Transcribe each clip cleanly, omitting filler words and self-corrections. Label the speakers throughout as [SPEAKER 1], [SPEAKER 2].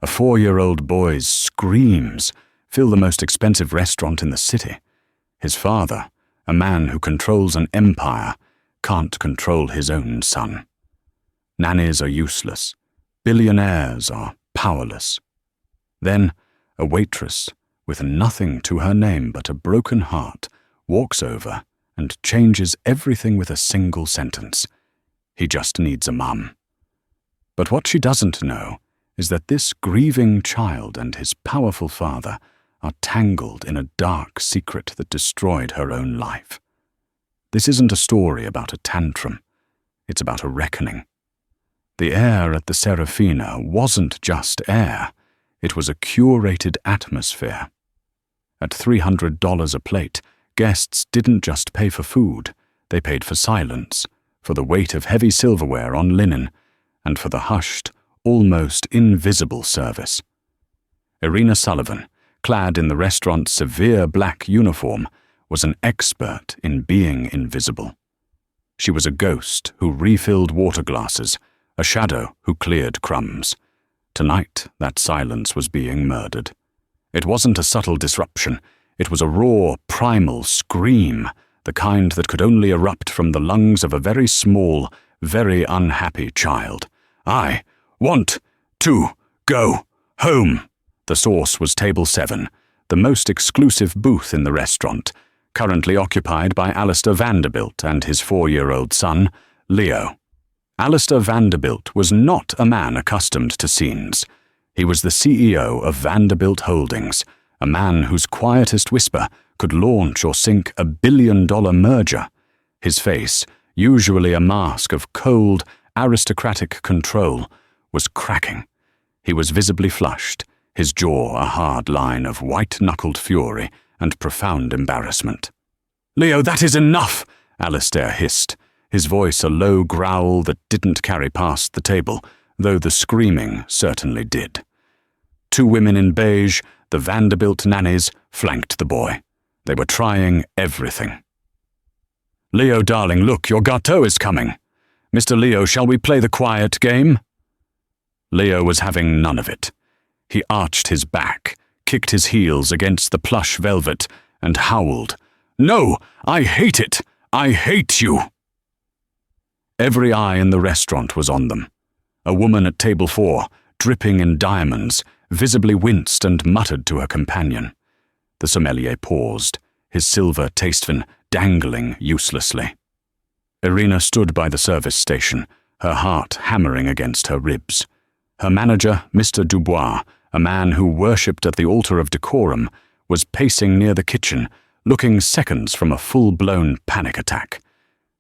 [SPEAKER 1] A 4-year-old boy's screams fill the most expensive restaurant in the city. His father, a man who controls an empire, can't control his own son. Nannies are useless. Billionaires are powerless. Then, a waitress, with nothing to her name but a broken heart, walks over and changes everything with a single sentence. He just needs a mum. But what she doesn't know is that this grieving child and his powerful father are tangled in a dark secret that destroyed her own life. This isn't a story about a tantrum. It's about a reckoning. The air at the Serafina wasn't just air. It was a curated atmosphere. At $300 a plate, guests didn't just pay for food. They paid for silence, for the weight of heavy silverware on linen, and for the hushed, almost invisible service. Irina Sullivan, clad in the restaurant's severe black uniform, was an expert in being invisible. She was a ghost who refilled water glasses, a shadow who cleared crumbs. Tonight, that silence was being murdered. It wasn't a subtle disruption. It was a raw, primal scream, the kind that could only erupt from the lungs of a very small, very unhappy child. "I want to go home." The source was Table 7, the most exclusive booth in the restaurant, currently occupied by Alistair Vanderbilt and his 4-year-old son, Leo. Alistair Vanderbilt was not a man accustomed to scenes. He was the CEO of Vanderbilt Holdings, a man whose quietest whisper could launch or sink a billion-dollar merger. His face, usually a mask of cold, aristocratic control, was cracking. He was visibly flushed, his jaw a hard line of white-knuckled fury and profound embarrassment. "Leo, that is enough!" Alistair hissed, his voice a low growl that didn't carry past the table, though the screaming certainly did. 2 women in beige, the Vanderbilt nannies, flanked the boy. They were trying everything. "Leo, darling, look, your gâteau is coming. Mr. Leo, shall we play the quiet game?" Leo was having none of it. He arched his back, kicked his heels against the plush velvet, and howled, "No, I hate it! I hate you!" Every eye in the restaurant was on them. A woman at table 4, dripping in diamonds, visibly winced and muttered to her companion. The sommelier paused, his silver tastefin dangling uselessly. Irina stood by the service station, her heart hammering against her ribs. Her manager, Mr. Dubois, a man who worshipped at the altar of decorum, was pacing near the kitchen, looking seconds from a full-blown panic attack.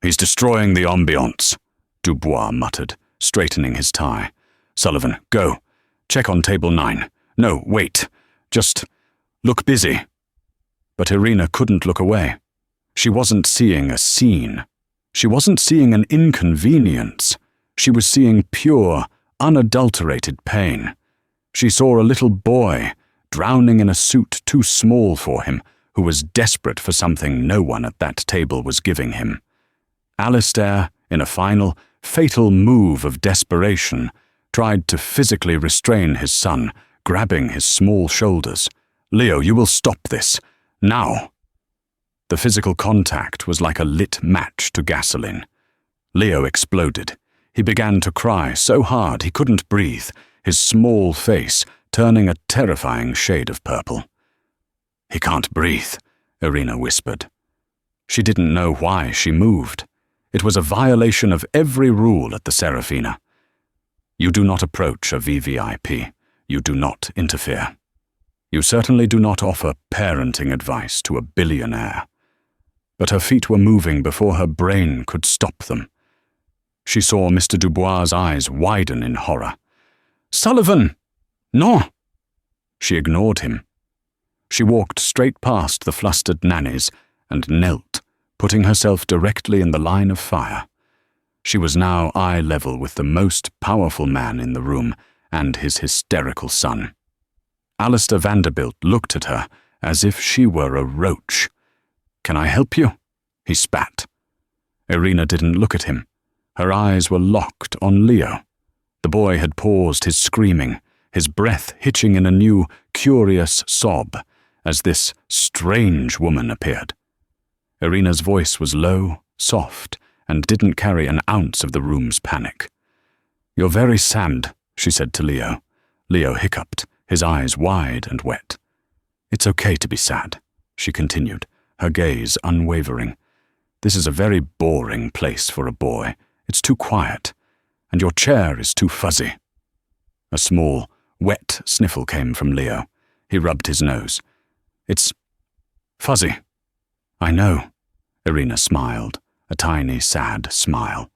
[SPEAKER 1] "He's destroying the ambiance," Dubois muttered, straightening his tie. "Sullivan, go. Check on table 9. No, wait. Just look busy." But Irina couldn't look away. She wasn't seeing a scene. She wasn't seeing an inconvenience. She was seeing pure, unadulterated pain. She saw a little boy, drowning in a suit too small for him, who was desperate for something no one at that table was giving him. Alistair, in a final, fatal move of desperation, tried to physically restrain his son, grabbing his small shoulders. "Leo, you will stop this. Now." The physical contact was like a lit match to gasoline. Leo exploded. He began to cry so hard he couldn't breathe, his small face turning a terrifying shade of purple. "He can't breathe," Irina whispered. She didn't know why she moved. It was a violation of every rule at the Serafina. You do not approach a VVIP. You do not interfere. You certainly do not offer parenting advice to a billionaire. But her feet were moving before her brain could stop them. She saw Mr. Dubois' eyes widen in horror. "Sullivan! No!" She ignored him. She walked straight past the flustered nannies and knelt, putting herself directly in the line of fire. She was now eye level with the most powerful man in the room and his hysterical son. Alistair Vanderbilt looked at her as if she were a roach. "Can I help you?" he spat. Irina didn't look at him. Her eyes were locked on Leo. The boy had paused his screaming, his breath hitching in a new, curious sob as this strange woman appeared. Irina's voice was low, soft, and didn't carry an ounce of the room's panic. "You're very sad," she said to Leo. Leo hiccuped, his eyes wide and wet. "It's okay to be sad," she continued, her gaze unwavering. "This is a very boring place for a boy. It's too quiet, and your chair is too fuzzy." A small, wet sniffle came from Leo. He rubbed his nose. "It's fuzzy." "I know," Irina smiled, a tiny, sad smile.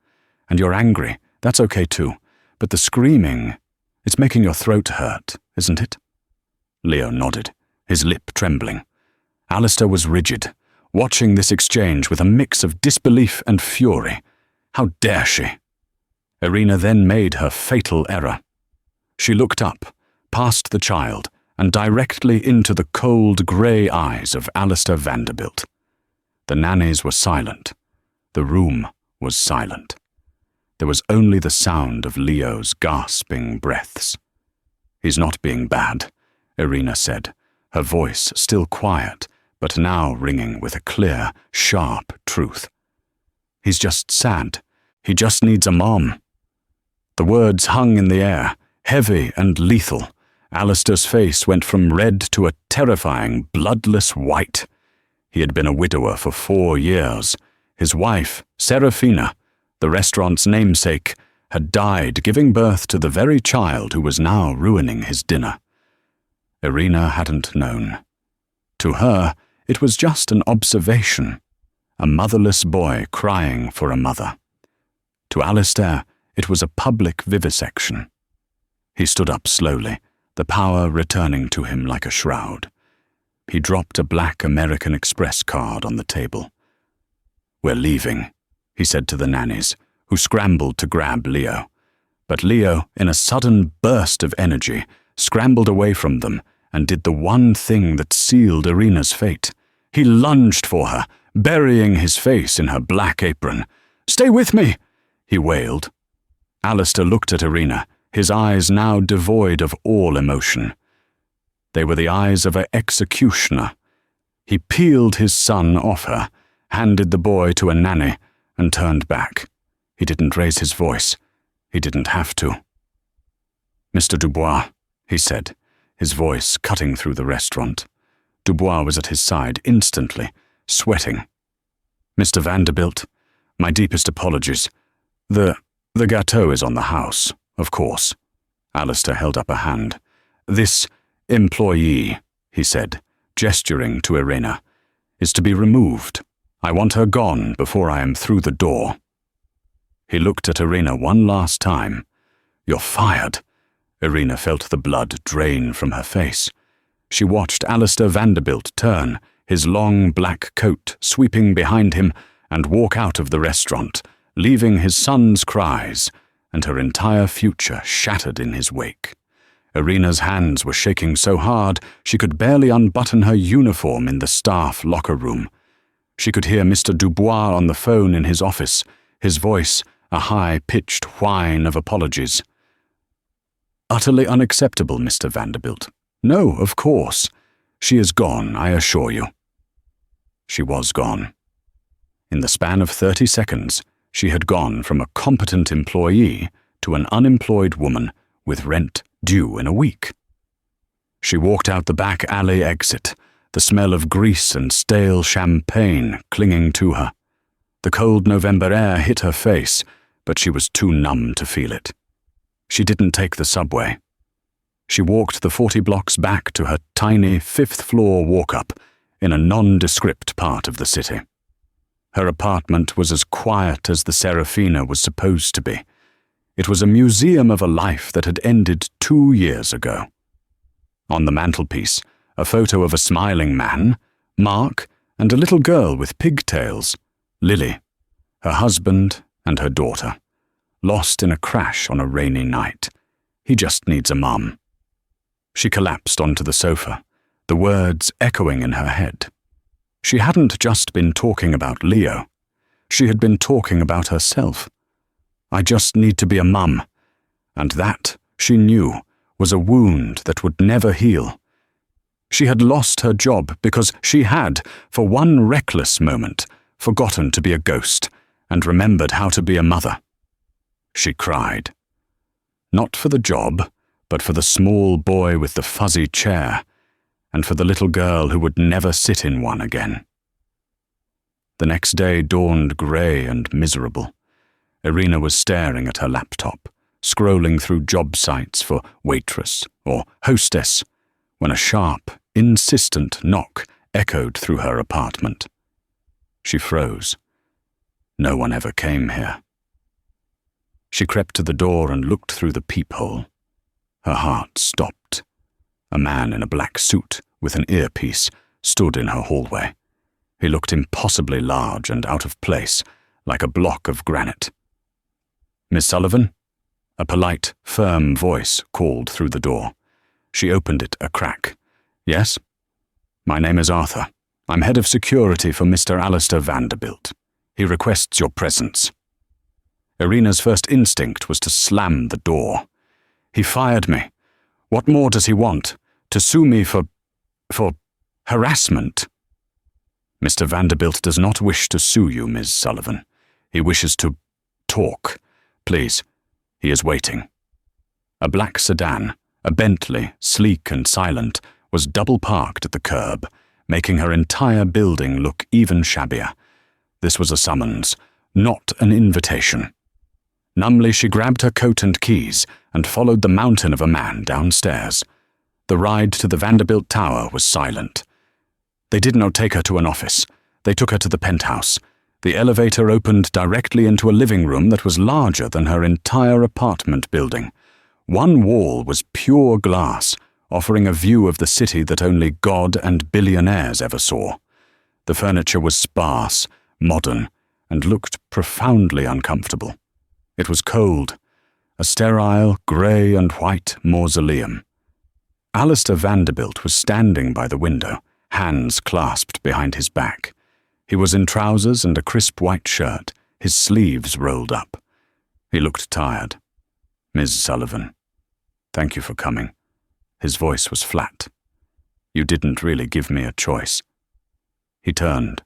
[SPEAKER 1] "And you're angry. That's okay too. But the screaming, it's making your throat hurt, isn't it?" Leo nodded, his lip trembling. Alistair was rigid, watching this exchange with a mix of disbelief and fury. How dare she? Irina then made her fatal error. She looked up, past the child, and directly into the cold, grey eyes of Alistair Vanderbilt. The nannies were silent. The room was silent. There was only the sound of Leo's gasping breaths. "He's not being bad," Irina said, her voice still quiet, but now ringing with a clear, sharp truth. "He's just sad. He just needs a mom." The words hung in the air, heavy and lethal. Alistair's face went from red to a terrifying, bloodless white. He had been a widower for 4 years. His wife, Serafina, the restaurant's namesake, had died giving birth to the very child who was now ruining his dinner. Irina hadn't known. To her, it was just an observation, a motherless boy crying for a mother. To Alistair, it was a public vivisection. He stood up slowly, the power returning to him like a shroud. He dropped a black American Express card on the table. "We're leaving," he said to the nannies, who scrambled to grab Leo. But Leo, in a sudden burst of energy, scrambled away from them and did the one thing that sealed Irina's fate. He lunged for her, burying his face in her black apron. "Stay with me!" he wailed. Alistair looked at Irina, his eyes now devoid of all emotion. They were the eyes of an executioner. He peeled his son off her, handed the boy to a nanny, and turned back. He didn't raise his voice. He didn't have to. "Mr. Dubois," he said, his voice cutting through the restaurant. Dubois was at his side instantly, sweating. "Mr. Vanderbilt, my deepest apologies. The gâteau is on the house, of course." Alistair held up a hand. "This employee," he said, gesturing to Irina, "is to be removed. I want her gone before I am through the door." He looked at Irina one last time. "You're fired." Irina felt the blood drain from her face. She watched Alistair Vanderbilt turn, his long black coat sweeping behind him, and walk out of the restaurant, leaving his son's cries and her entire future shattered in his wake. Irina's hands were shaking so hard she could barely unbutton her uniform in the staff locker room. She could hear Mr. Dubois on the phone in his office, his voice a high-pitched whine of apologies. "Utterly unacceptable, Mr. Vanderbilt. No, of course. She is gone, I assure you." She was gone. In the span of 30 seconds, she had gone from a competent employee to an unemployed woman with rent due in a week. She walked out the back alley exit, the smell of grease and stale champagne clinging to her. The cold November air hit her face, but she was too numb to feel it. She didn't take the subway. She walked the 40 blocks back to her tiny 5th-floor walk-up in a nondescript part of the city. Her apartment was as quiet as the Serafina was supposed to be. It was a museum of a life that had ended 2 years ago. On the mantelpiece, a photo of a smiling man, Mark, and a little girl with pigtails, Lily, her husband and her daughter, lost in a crash on a rainy night. He just needs a mum. She collapsed onto the sofa, the words echoing in her head. She hadn't just been talking about Leo. She had been talking about herself. I just need to be a mum. And that, she knew, was a wound that would never heal. She had lost her job because she had, for one reckless moment, forgotten to be a ghost and remembered how to be a mother. She cried. Not for the job, but for the small boy with the fuzzy chair, and for the little girl who would never sit in one again. The next day dawned grey and miserable. Irina was staring at her laptop, scrolling through job sites for waitress or hostess, when a sharp, insistent knock echoed through her apartment. She froze. No one ever came here. She crept to the door and looked through the peephole. Her heart stopped. A man in a black suit with an earpiece stood in her hallway. He looked impossibly large and out of place, like a block of granite. "Miss Sullivan?" A polite, firm voice called through the door. She opened it a crack. "Yes?" "My name is Arthur. I'm head of security for Mr. Alistair Vanderbilt. He requests your presence." Irina's first instinct was to slam the door. "He fired me. What more does he want? To sue me for harassment?" "Mr. Vanderbilt does not wish to sue you, Ms. Sullivan. He wishes to talk. Please, he is waiting." A black sedan, a Bentley, sleek and silent, was double-parked at the curb, making her entire building look even shabbier. This was a summons, not an invitation. Numbly she grabbed her coat and keys and followed the mountain of a man downstairs. The ride to the Vanderbilt Tower was silent. They did not take her to an office. They took her to the penthouse. The elevator opened directly into a living room that was larger than her entire apartment building. One wall was pure glass, offering a view of the city that only God and billionaires ever saw. The furniture was sparse, modern, and looked profoundly uncomfortable. It was cold, a sterile grey and white mausoleum. Alistair Vanderbilt was standing by the window, hands clasped behind his back. He was in trousers and a crisp white shirt, his sleeves rolled up. He looked tired. "Ms. Sullivan, thank you for coming." His voice was flat. "You didn't really give me a choice." He turned.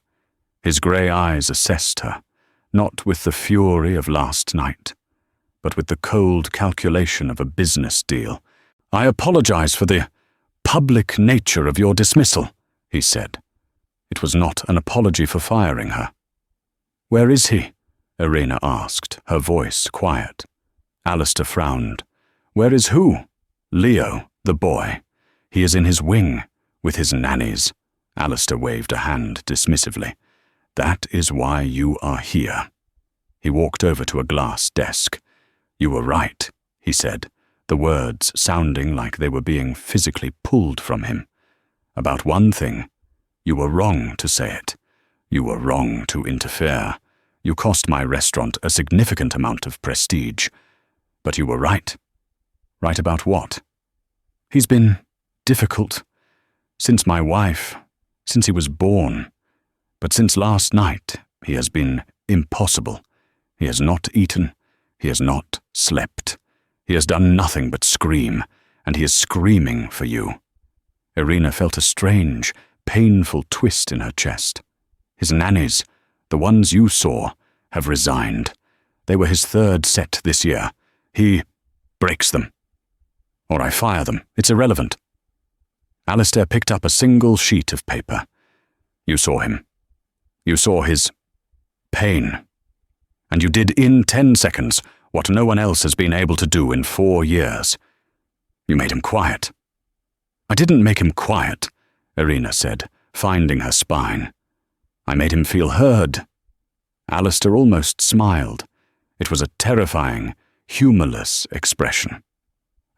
[SPEAKER 1] His grey eyes assessed her, not with the fury of last night, but with the cold calculation of a business deal. "I apologize for the public nature of your dismissal," he said. It was not an apology for firing her. "Where is he?" Irina asked, her voice quiet. Alistair frowned. "Where is who?" "Leo, the boy. He is in his wing, with his nannies." Alistair waved a hand dismissively. "That is why you are here." He walked over to a glass desk. "You were right," he said, the words sounding like they were being physically pulled from him. "About one thing. You were wrong to say it. You were wrong to interfere. You cost my restaurant a significant amount of prestige. But you were right." "Right about what?" "He's been difficult. Since my wife, since he was born. But since last night, he has been impossible. He has not eaten. He has not slept. He has done nothing but scream, and he is screaming for you." Irina felt a strange, painful twist in her chest. "His nannies, the ones you saw, have resigned. They were his third set this year. He breaks them. Or I fire them. It's irrelevant." Alistair picked up a single sheet of paper. "You saw him. You saw his pain. And you did in 10 seconds what no one else has been able to do in 4 years. You made him quiet." "I didn't make him quiet," Irina said, finding her spine. "I made him feel heard." Alistair almost smiled. It was a terrifying, humorless expression.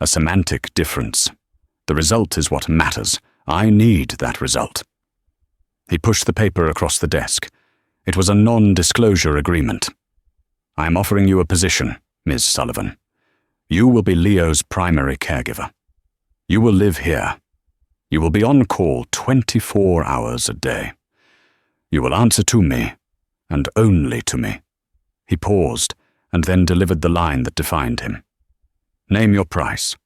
[SPEAKER 1] "A semantic difference. The result is what matters. I need that result." He pushed the paper across the desk. It was a non-disclosure agreement. "I am offering you a position, Ms. Sullivan. You will be Leo's primary caregiver. You will live here. You will be on call 24 hours a day. You will answer to me, and only to me." He paused, and then delivered the line that defined him. "Name your price.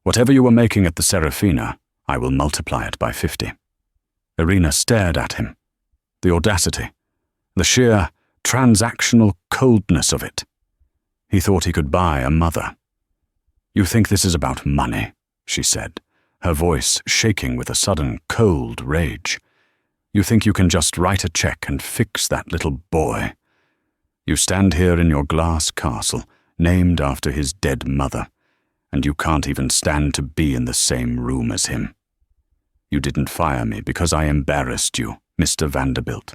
[SPEAKER 1] Whatever you were making at the Serafina, I will multiply it by 50. Irina stared at him. The audacity, the sheer transactional coldness of it. He thought he could buy a mother. You think this is about money, she said, her voice shaking with a sudden cold rage. You think you can just write a check and fix that little boy. You stand here in your glass castle, named after his dead mother, and you can't even stand to be in the same room as him. You didn't fire me because I embarrassed you, Mr. Vanderbilt.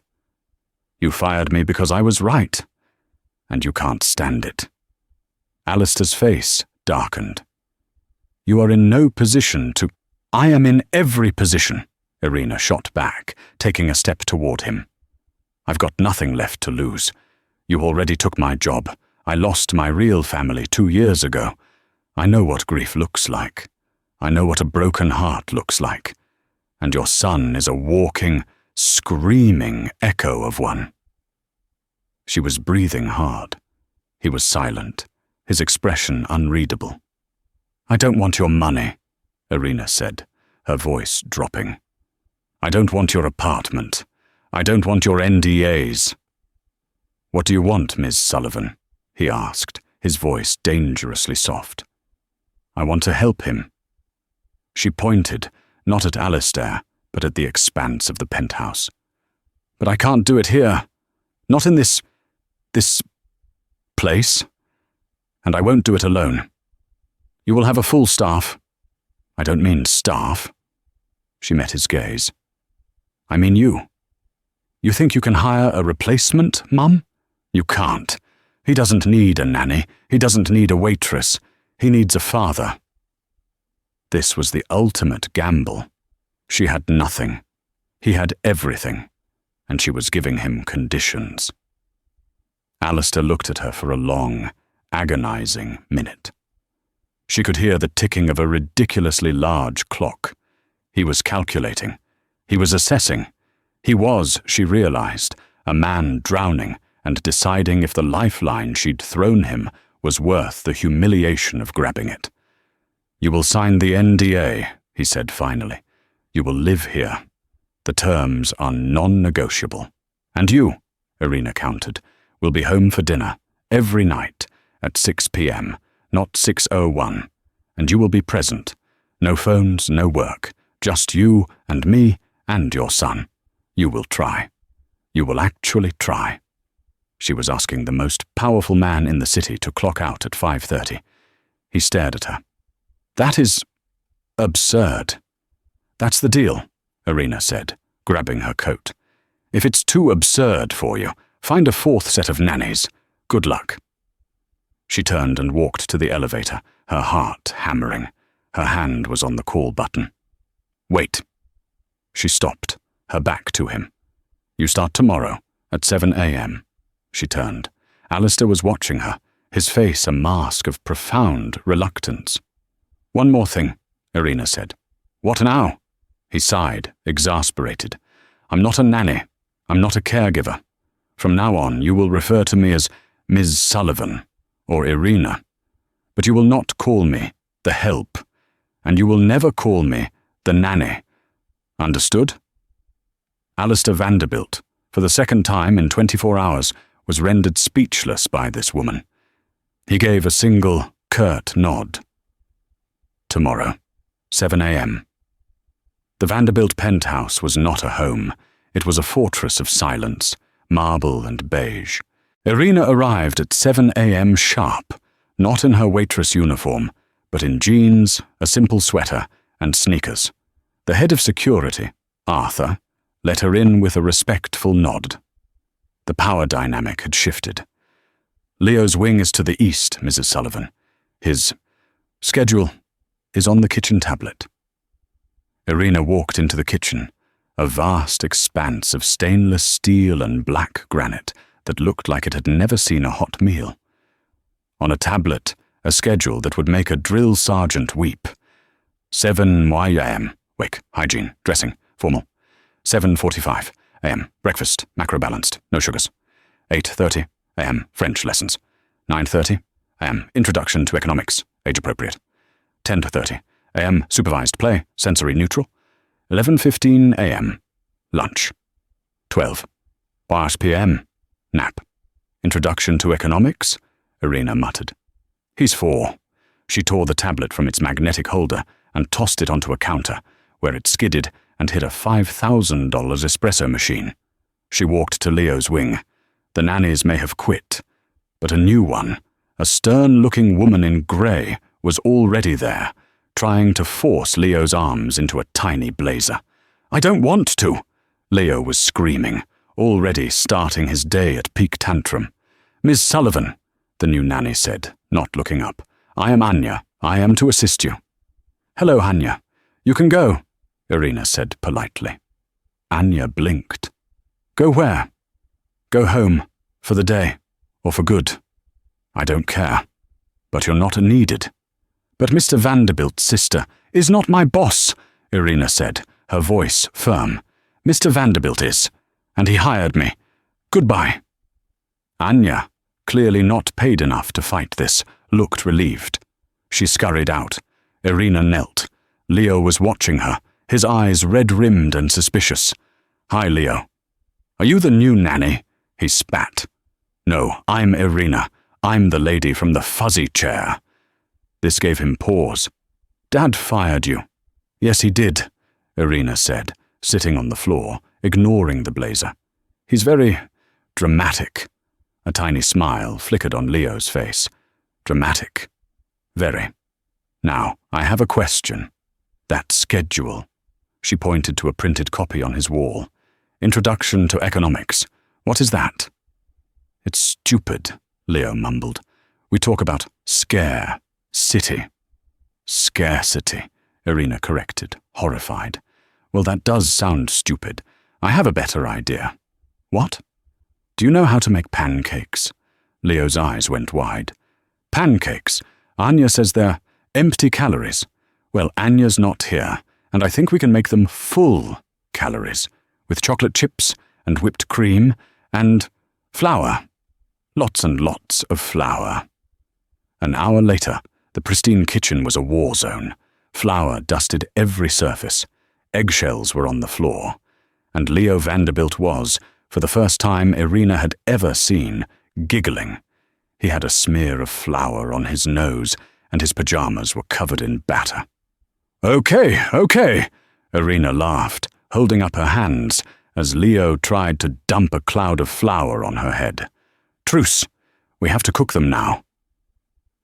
[SPEAKER 1] You fired me because I was right, and you can't stand it. Alistair's face darkened. You are in no position to— I am in every position, Irina shot back, taking a step toward him. I've got nothing left to lose. You already took my job. I lost my real family 2 years ago. I know what grief looks like. I know what a broken heart looks like. And your son is a walking, screaming echo of one. She was breathing hard. He was silent, his expression unreadable. I don't want your money, Irina said, her voice dropping. I don't want your apartment. I don't want your NDAs. What do you want, Ms. Sullivan? He asked, his voice dangerously soft. I want to help him. She pointed, not at Alistair, but at the expanse of the penthouse. But I can't do it here. Not in this place. And I won't do it alone. You will have a full staff. I don't mean staff. She met his gaze. I mean you. You think you can hire a replacement, Mum? You can't. He doesn't need a nanny. He doesn't need a waitress. He needs a father. This was the ultimate gamble. She had nothing. He had everything, and she was giving him conditions. Alistair looked at her for a long, agonizing minute. She could hear the ticking of a ridiculously large clock. He was calculating. He was assessing. He was, she realized, a man drowning and deciding if the lifeline she'd thrown him was worth the humiliation of grabbing it. You will sign the NDA, he said finally. You will live here. The terms are non-negotiable. And you, Irina countered, will be home for dinner every night at 6 p.m., not 6:01, and you will be present. No phones, no work, just you and me and your son. You will try. You will actually try. She was asking the most powerful man in the city to clock out at 5:30. He stared at her. That is absurd. That's the deal, Irina said, grabbing her coat. If it's too absurd for you, find a fourth set of nannies. Good luck. She turned and walked to the elevator, her heart hammering. Her hand was on the call button. Wait. She stopped, her back to him. You start tomorrow at 7 a.m. She turned. Alistair was watching her, his face a mask of profound reluctance. One more thing, Irina said. What now? He sighed, exasperated. I'm not a nanny. I'm not a caregiver. From now on, you will refer to me as Ms. Sullivan or Irina. But you will not call me the help, and you will never call me the nanny. Understood? Alistair Vanderbilt, for the second time in 24 hours, was rendered speechless by this woman. He gave a single, curt nod. Tomorrow, 7 a.m. The Vanderbilt penthouse was not a home. It was a fortress of silence, marble and beige. Irina arrived at 7 a.m. sharp, not in her waitress uniform, but in jeans, a simple sweater, and sneakers. The head of security, Arthur, let her in with a respectful nod. The power dynamic had shifted. Leo's wing is to the east, Mrs. Sullivan. His schedule is on the kitchen tablet. Irina walked into the kitchen, a vast expanse of stainless steel and black granite that looked like it had never seen a hot meal. On a tablet, a schedule that would make a drill sergeant weep. 7 a.m. Wake, hygiene, dressing, formal. 7:45 a.m. Breakfast, macro-balanced, no sugars. 8:30 a.m. French lessons. 9:30 a.m. Introduction to economics, age-appropriate. 10:30 AM, supervised play, sensory neutral. 11:15 AM, lunch. 12. Past PM, nap. Introduction to economics, Irina muttered. He's 4. She tore the tablet from its magnetic holder and tossed it onto a counter, where it skidded and hit a $5,000 espresso machine. She walked to Leo's wing. The nannies may have quit, but a new one, a stern-looking woman in grey, was already there, trying to force Leo's arms into a tiny blazer. "I don't want to!" Leo was screaming, already starting his day at peak tantrum. "Miss Sullivan," the new nanny said, not looking up. "I am Anya. I am to assist you." "Hello, Anya. You can go," Irina said politely. Anya blinked. "Go where?" "Go home. For the day. Or for good. I don't care. But you're not needed." "But Mr. Vanderbilt's sister is not my boss," Irina said, her voice firm. "Mr. Vanderbilt is, and he hired me. Goodbye." Anya, clearly not paid enough to fight this, looked relieved. She scurried out. Irina knelt. Leo was watching her, his eyes red-rimmed and suspicious. "Hi, Leo." "Are you the new nanny?" He spat. "No, I'm Irina. I'm the lady from the fuzzy chair." This gave him pause. "Dad fired you." "Yes, he did," Irina said, sitting on the floor, ignoring the blazer. "He's very dramatic." A tiny smile flickered on Leo's face. "Dramatic. Very. Now, I have a question. That schedule." She pointed to a printed copy on his wall. "Introduction to Economics. What is that?" "It's stupid," Leo mumbled. "We talk about scare, city." "Scarcity," Irina corrected, horrified. "Well, that does sound stupid. I have a better idea." "What?" "Do you know how to make pancakes?" Leo's eyes went wide. "Pancakes? Anya says they're empty calories. Well, Anya's not here, and I think we can make them full calories, with chocolate chips and whipped cream and flour. Lots and lots of flour." An hour later, the pristine kitchen was a war zone. Flour dusted every surface. Eggshells were on the floor. And Leo Vanderbilt was, for the first time Irina had ever seen, giggling. He had a smear of flour on his nose, and his pajamas were covered in batter. Okay, Irina laughed, holding up her hands as Leo tried to dump a cloud of flour on her head. "Truce. We have to cook them now."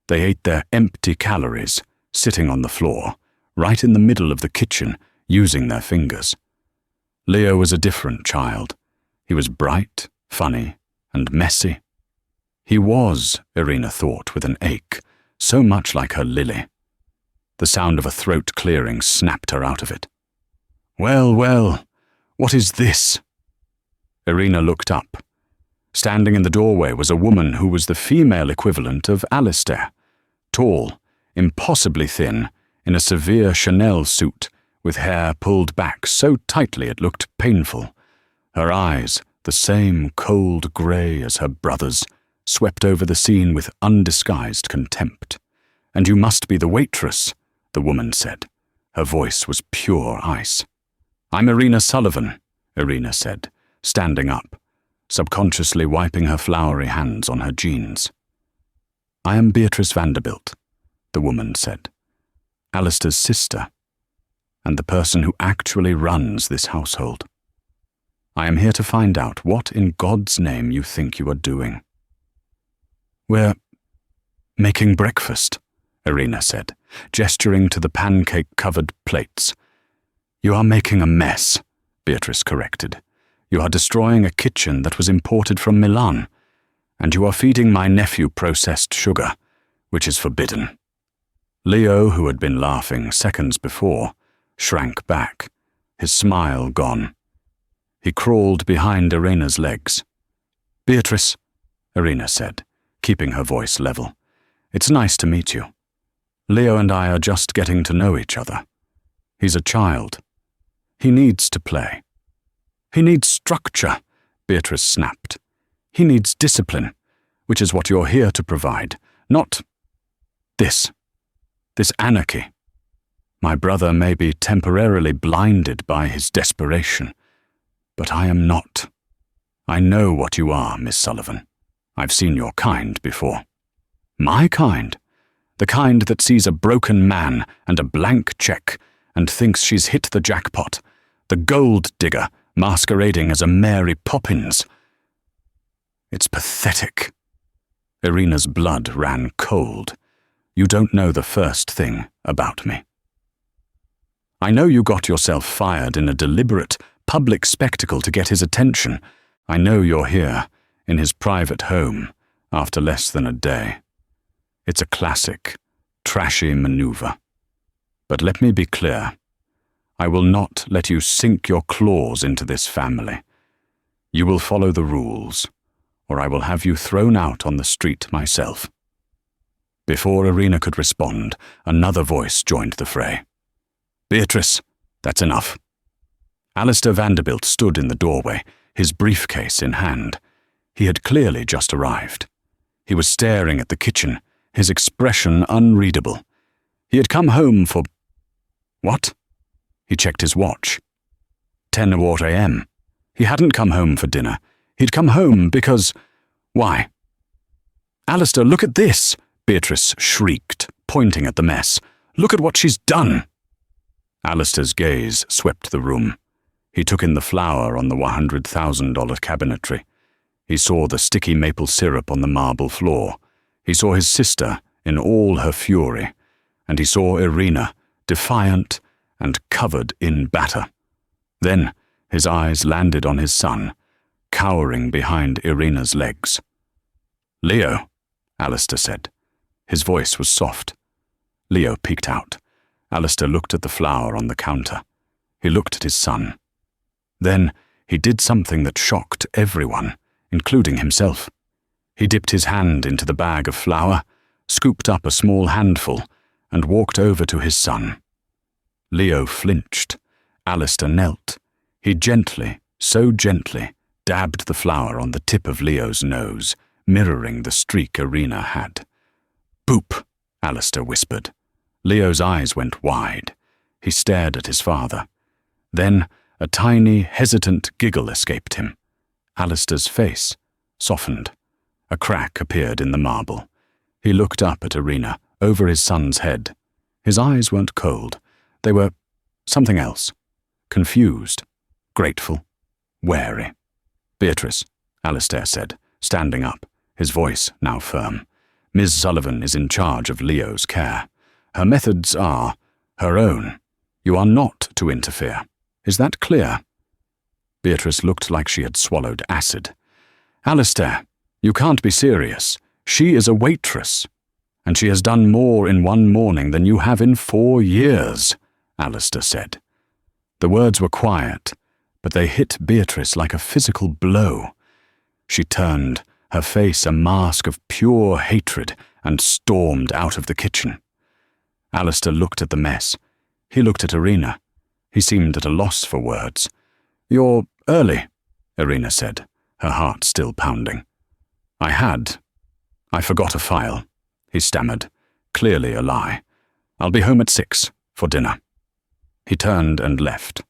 [SPEAKER 1] They ate their empty calories, sitting on the floor, right in the middle of the kitchen, using their fingers. Leo was a different child. He was bright, funny, and messy. He was, Irina thought with an ache, so much like her Lily. The sound of a throat clearing snapped her out of it. Well, what is this?" Irina looked up. Standing in the doorway was a woman who was the female equivalent of Alistair. Tall, impossibly thin, in a severe Chanel suit, with hair pulled back so tightly it looked painful. Her eyes, the same cold grey as her brother's, swept over the scene with undisguised contempt. "And you must be the waitress," the woman said. Her voice was pure ice. "I'm Irina Sullivan," Irina said, standing up, subconsciously wiping her floury hands on her jeans. "I am Beatrice Vanderbilt," the woman said. "Alistair's sister, and the person who actually runs this household. I am here to find out what in God's name you think you are doing." "We're making breakfast," Irina said, gesturing to the pancake-covered plates. "You are making a mess," Beatrice corrected. "You are destroying a kitchen that was imported from Milan, and you are feeding my nephew processed sugar, which is forbidden." Leo, who had been laughing seconds before, shrank back, his smile gone. He crawled behind Irina's legs. "Beatrice," Irina said, keeping her voice level, "it's nice to meet you. Leo and I are just getting to know each other. He's a child. He needs to play." "He needs structure," Beatrice snapped. "He needs discipline, which is what you're here to provide, not this anarchy." My brother may be temporarily blinded by his desperation, but I am not. I know what you are, Miss Sullivan. I've seen your kind before. My kind? The kind that sees a broken man and a blank check and thinks she's hit the jackpot. The gold digger masquerading as a Mary Poppins. It's pathetic. Irina's blood ran cold. You don't know the first thing about me. I know you got yourself fired in a deliberate, public spectacle to get his attention. I know you're here, in his private home, after less than a day. It's a classic, trashy maneuver. But let me be clear. I will not let you sink your claws into this family. You will follow the rules, or I will have you thrown out on the street myself. Before Irina could respond, another voice joined the fray. Beatrice, that's enough. Alistair Vanderbilt stood in the doorway, his briefcase in hand. He had clearly just arrived. He was staring at the kitchen, his expression unreadable. He had come home for... What? He checked his watch. 10:15 a.m. He hadn't come home for dinner. He'd come home because... Why? Alistair, look at this, Beatrice shrieked, pointing at the mess. Look at what she's done. Alistair's gaze swept the room. He took in the flour on the $100,000 cabinetry. He saw the sticky maple syrup on the marble floor. He saw his sister in all her fury, and he saw Irina, defiant and covered in batter. Then his eyes landed on his son, cowering behind Irina's legs. Leo, Alistair said. His voice was soft. Leo peeked out. Alistair looked at the flour on the counter. He looked at his son. Then he did something that shocked everyone, including himself. He dipped his hand into the bag of flour, scooped up a small handful, and walked over to his son. Leo flinched. Alistair knelt. He gently, so gently, dabbed the flour on the tip of Leo's nose, mirroring the streak Irina had. Boop, Alistair whispered. Leo's eyes went wide. He stared at his father. Then a tiny, hesitant giggle escaped him. Alistair's face softened. A crack appeared in the marble. He looked up at Irina, over his son's head. His eyes weren't cold. They were something else. Confused, grateful, wary. Beatrice, Alistair said, standing up, his voice now firm. Ms. Sullivan is in charge of Leo's care. Her methods are her own. You are not to interfere. Is that clear? Beatrice looked like she had swallowed acid. Alistair, you can't be serious. She is a waitress, and she has done more in one morning than you have in 4 years, Alistair said. The words were quiet, but they hit Beatrice like a physical blow. She turned, her face a mask of pure hatred, and stormed out of the kitchen. Alistair looked at the mess. He looked at Irina. He seemed at a loss for words. You're early, Irina said, her heart still pounding. I forgot a file, he stammered, clearly a lie. I'll be home at 6 for dinner. He turned and left.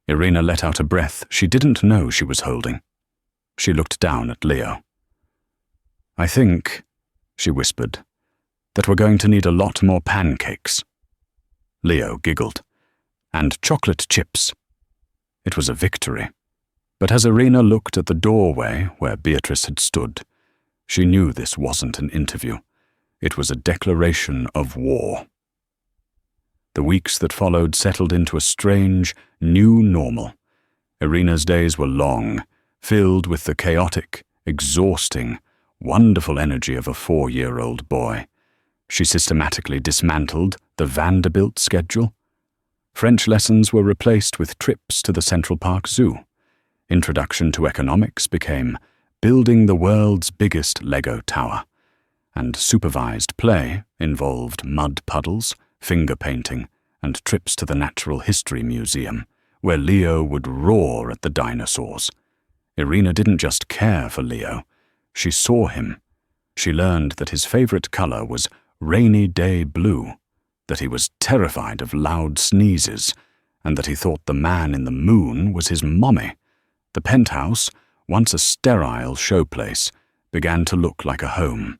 [SPEAKER 1] Irina let out a breath she didn't know she was holding. She looked down at Leo. I think, she whispered, that we're going to need a lot more pancakes. Leo giggled. And chocolate chips. It was a victory. But as Irina looked at the doorway where Beatrice had stood, she knew this wasn't an interview. It was a declaration of war. The weeks that followed settled into a strange, new normal. Irina's days were long, filled with the chaotic, exhausting, wonderful energy of a 4-year-old boy. She systematically dismantled the Vanderbilt schedule. French lessons were replaced with trips to the Central Park Zoo. Introduction to economics became building the world's biggest Lego tower. And supervised play involved mud puddles, finger painting, and trips to the Natural History Museum, where Leo would roar at the dinosaurs. Irina didn't just care for Leo. She saw him. She learned that his favorite color was rainy day blue. that he was terrified of loud sneezes, and that he thought the man in the moon was his mommy. The penthouse, once a sterile showplace, began to look like a home.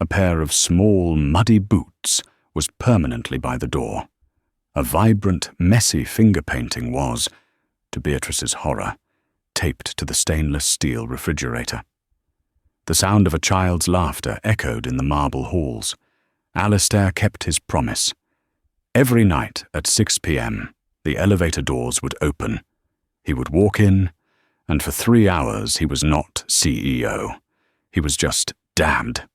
[SPEAKER 1] A pair of small, muddy boots was permanently by the door. A vibrant, messy finger painting was, to Beatrice's horror, taped to the stainless steel refrigerator. The sound of a child's laughter echoed in the marble halls. Alistair kept his promise. Every night at 6 p.m., the elevator doors would open. He would walk in, and for 3 hours he was not CEO. He was just damned.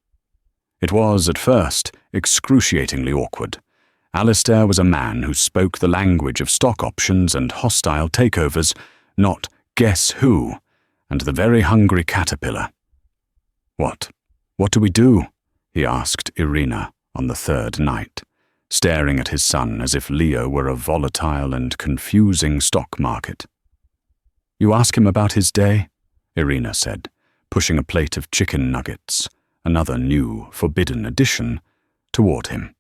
[SPEAKER 1] It was, at first, excruciatingly awkward. Alistair was a man who spoke the language of stock options and hostile takeovers, not guess who, and the very hungry caterpillar. What do we do?" he asked Irina on the third night, staring at his son as if Leo were a volatile and confusing stock market. "You ask him about his day?" Irina said, pushing a plate of chicken nuggets, another new, forbidden addition, toward him.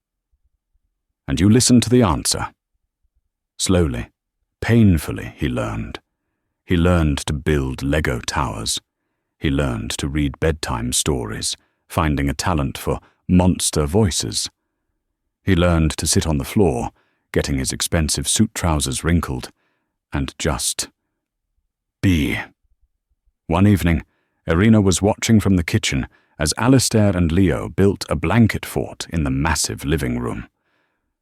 [SPEAKER 1] "And you listen to the answer." Slowly, painfully, he learned. He learned to build Lego towers. He learned to read bedtime stories, finding a talent for monster voices. He learned to sit on the floor, getting his expensive suit trousers wrinkled, and just be. One evening, Irina was watching from the kitchen as Alistair and Leo built a blanket fort in the massive living room.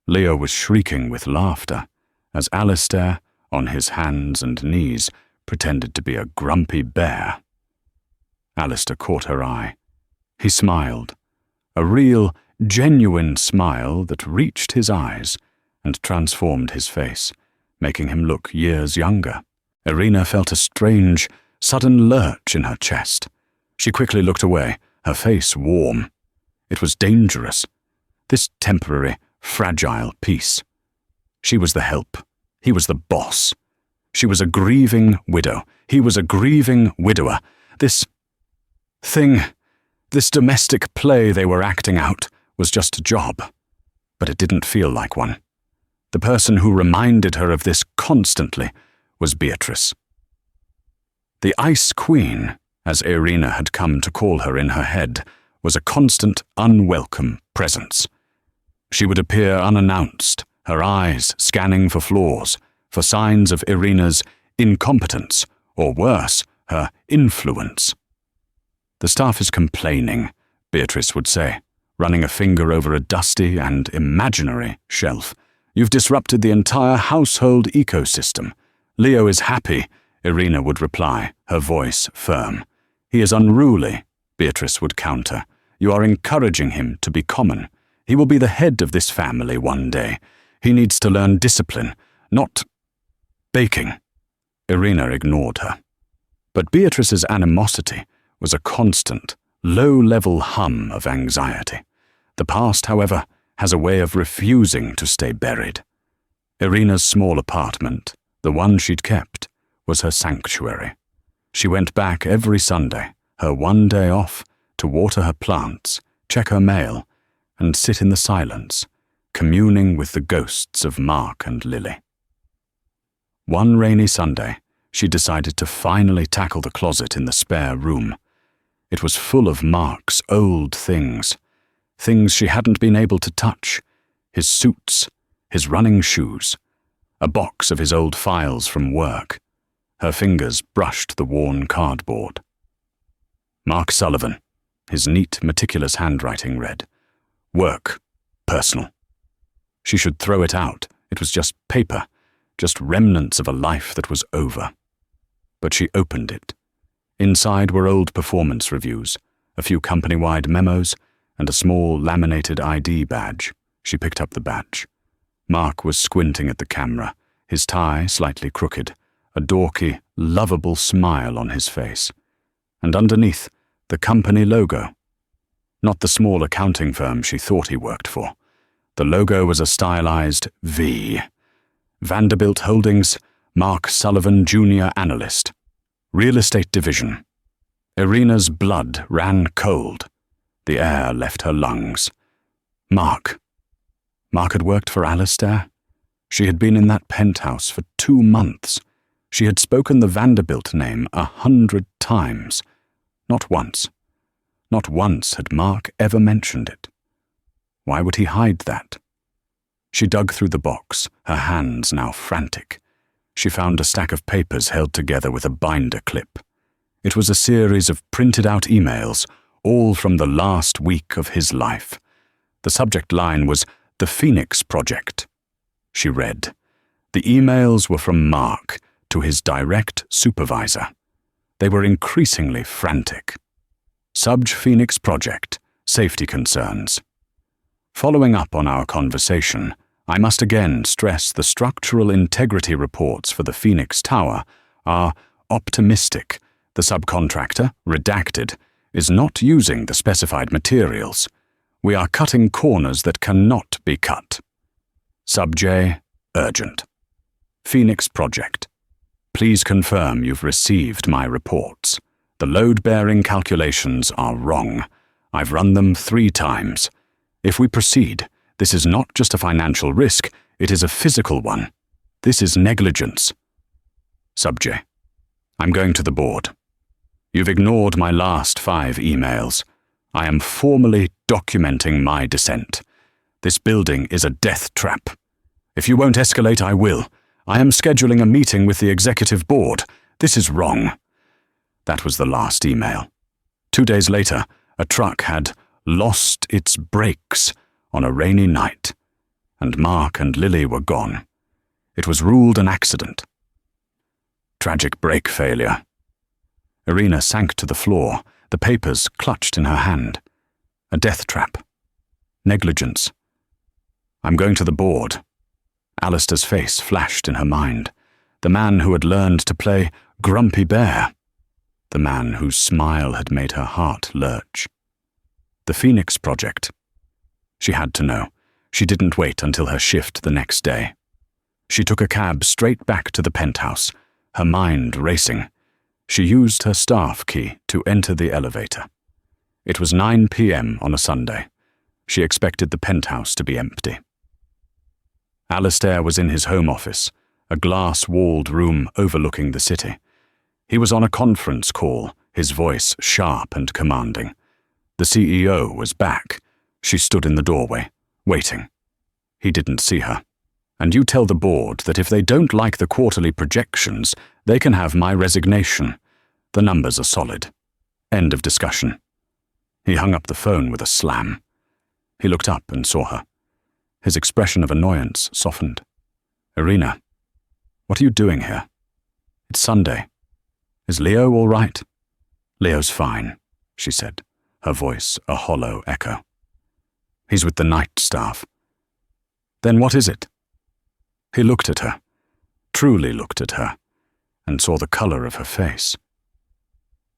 [SPEAKER 1] Leo was shrieking with laughter as Alistair, on his hands and knees, pretended to be a grumpy bear. Alistair caught her eye. He smiled, a real, genuine smile that reached his eyes and transformed his face, making him look years younger. Irina felt a strange, sudden lurch in her chest. She quickly looked away, her face warm. It was dangerous. This temporary, fragile peace. She was the help. He was the boss. She was a grieving widow. He was a grieving widower. This domestic play they were acting out was just a job. But it didn't feel like one. The person who reminded her of this constantly was Beatrice. The Ice Queen, as Irina had come to call her in her head, was a constant, unwelcome presence. She would appear unannounced, her eyes scanning for flaws, for signs of Irina's incompetence, or worse, her influence. "The staff is complaining," Beatrice would say, running a finger over a dusty and imaginary shelf. "You've disrupted the entire household ecosystem." "Leo is happy," Irina would reply, her voice firm. "He is unruly," Beatrice would counter. "You are encouraging him to be common. He will be the head of this family one day. He needs to learn discipline, not baking." Irina ignored her. But Beatrice's animosity was a constant, low-level hum of anxiety. The past, however, has a way of refusing to stay buried. Irina's small apartment, the one she'd kept, was her sanctuary. She went back every Sunday, her one day off, to water her plants, check her mail, and sit in the silence, communing with the ghosts of Mark and Lily. One rainy Sunday, she decided to finally tackle the closet in the spare room. It was full of Mark's old things she hadn't been able to touch, his suits, his running shoes, a box of his old files from work. Her fingers brushed the worn cardboard. Mark Sullivan, his neat, meticulous handwriting read, "Work, personal." She should throw it out. It was just paper, just remnants of a life that was over. But she opened it. Inside were old performance reviews, a few company-wide memos, and a small laminated ID badge. She picked up the badge. Mark was squinting at the camera, his tie slightly crooked, a dorky, lovable smile on his face. And underneath, the company logo. Not the small accounting firm she thought he worked for. The logo was a stylized V. Vanderbilt Holdings, Mark Sullivan Jr. Analyst. Real Estate Division. Irina's blood ran cold. The air left her lungs. Mark. Mark had worked for Alistair. She had been in that penthouse for 2 months. She had spoken the Vanderbilt name 100 times. Not once. Not once had Mark ever mentioned it. Why would he hide that? She dug through the box, her hands now frantic. She found a stack of papers held together with a binder clip. It was a series of printed-out emails, all from the last week of his life. The subject line was The Phoenix Project. She read. The emails were from Mark to his direct supervisor. They were increasingly frantic. Subj Phoenix Project, safety concerns. Following up on our conversation, I must again stress the structural integrity reports for the Phoenix Tower are optimistic. The subcontractor, redacted, is not using the specified materials. We are cutting corners that cannot be cut. Sub-J, urgent. Phoenix Project. Please confirm you've received my reports. The load-bearing calculations are wrong. I've run them 3 times. If we proceed, this is not just a financial risk, it is a physical one. This is negligence. Sub-J. I'm going to the board. You've ignored my last 5 emails. I am formally documenting my dissent. This building is a death trap. If you won't escalate, I will. I am scheduling a meeting with the executive board. This is wrong. That was the last email. 2 days later, a truck had lost its brakes on a rainy night, and Mark and Lily were gone. It was ruled an accident. Tragic brake failure. Irina sank to the floor, the papers clutched in her hand. A death trap. Negligence. I'm going to the board. Alistair's face flashed in her mind. The man who had learned to play Grumpy Bear. The man whose smile had made her heart lurch. The Phoenix Project. She had to know. She didn't wait until her shift the next day. She took a cab straight back to the penthouse, her mind racing. She used her staff key to enter the elevator. It was 9 p.m. on a Sunday. She expected the penthouse to be empty. Alistair was in his home office, a glass-walled room overlooking the city. He was on a conference call, his voice sharp and commanding. The CEO was back. She stood in the doorway, waiting. He didn't see her. And you tell the board that if they don't like the quarterly projections, they can have my resignation. The numbers are solid. End of discussion. He hung up the phone with a slam. He looked up and saw her. His expression of annoyance softened. Irina, what are you doing here? It's Sunday. Is Leo all right? Leo's fine, she said, her voice a hollow echo. He's with the night staff. Then what is it? He looked at her, truly looked at her, and saw the color of her face.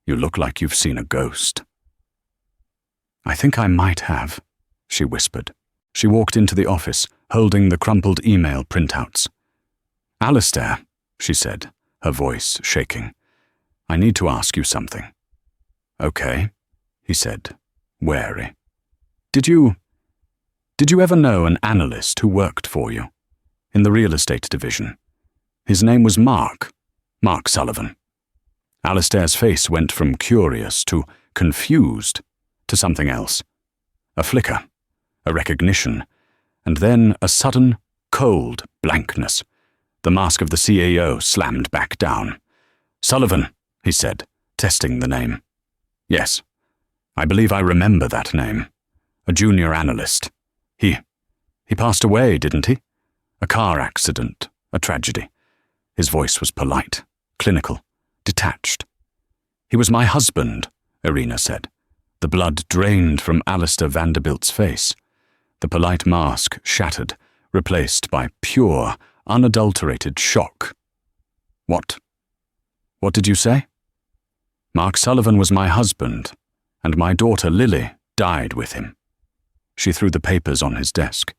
[SPEAKER 1] You look like you've seen a ghost. I think I might have, she whispered. She walked into the office, holding the crumpled email printouts. Alistair, she said, her voice shaking. I need to ask you something. Okay, he said, wary. Did you ever know an analyst who worked for you? In the real estate division. His name was Mark Sullivan. Alistair's face went from curious to confused to something else. A flicker, a recognition, and then a sudden, cold blankness. The mask of the CEO slammed back down. Sullivan, he said, testing the name. Yes, I believe I remember that name. A junior analyst. He passed away, didn't he? A car accident, a tragedy. His voice was polite, clinical, detached. He was my husband, Irina said. The blood drained from Alistair Vanderbilt's face. The polite mask shattered, replaced by pure, unadulterated shock. What? What did you say? Mark Sullivan was my husband, and my daughter Lily died with him. She threw the papers on his desk.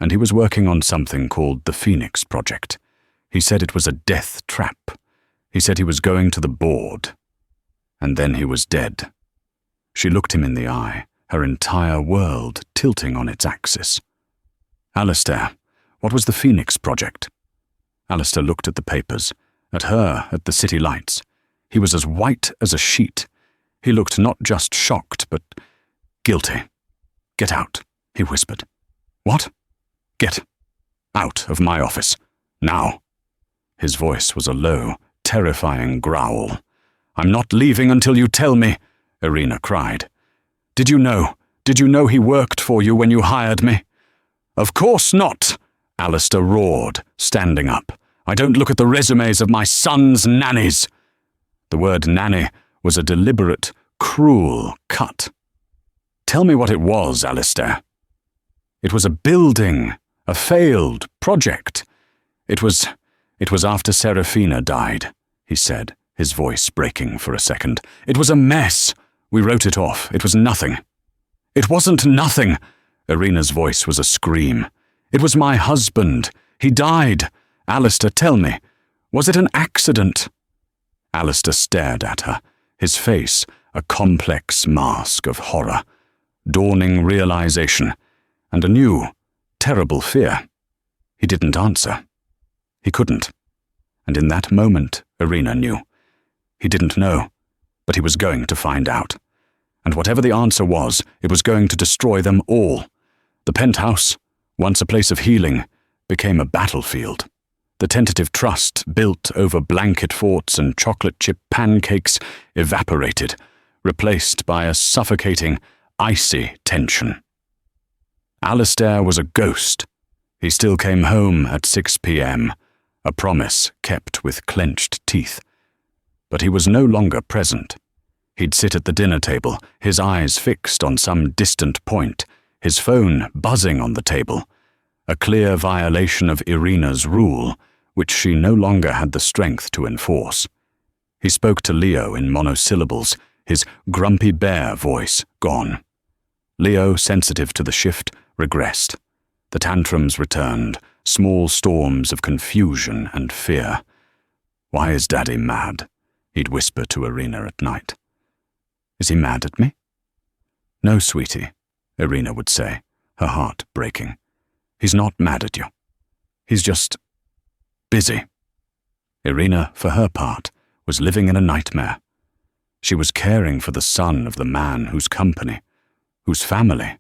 [SPEAKER 1] And he was working on something called the Phoenix Project. He said it was a death trap. He said he was going to the board. And then he was dead. She looked him in the eye, her entire world tilting on its axis. Alistair, what was the Phoenix Project? Alistair looked at the papers, at her, at the city lights. He was as white as a sheet. He looked not just shocked, but guilty. Get out, he whispered. What? Get out of my office. Now. His voice was a low, terrifying growl. I'm not leaving until you tell me, Irina cried. Did you know he worked for you when you hired me? Of course not, Alistair roared, standing up. I don't look at the resumes of my son's nannies. The word nanny was a deliberate, cruel cut. Tell me what it was, Alistair. It was a building, a failed project. It was after Serafina died, he said, his voice breaking for a second. It was a mess. We wrote it off. It was nothing. It wasn't nothing. Irina's voice was a scream. It was my husband. He died. Alistair, tell me, was it an accident? Alistair stared at her, his face a complex mask of horror, dawning realization, and a new, terrible fear. He didn't answer. He couldn't. And in that moment, Irina knew. He didn't know, but he was going to find out. And whatever the answer was, it was going to destroy them all. The penthouse, once a place of healing, became a battlefield. The tentative trust built over blanket forts and chocolate chip pancakes evaporated, replaced by a suffocating, icy tension. Alistair was a ghost. He still came home at 6 p.m., a promise kept with clenched teeth. But he was no longer present. He'd sit at the dinner table, his eyes fixed on some distant point, his phone buzzing on the table, a clear violation of Irina's rule, which she no longer had the strength to enforce. He spoke to Leo in monosyllables, his grumpy bear voice gone. Leo, sensitive to the shift, regressed. The tantrums returned, small storms of confusion and fear. Why is Daddy mad? He'd whisper to Irina at night. Is he mad at me? No, sweetie, Irina would say, her heart breaking. He's not mad at you. He's just busy. Irina, for her part, was living in a nightmare. She was caring for the son of the man whose company, whose family,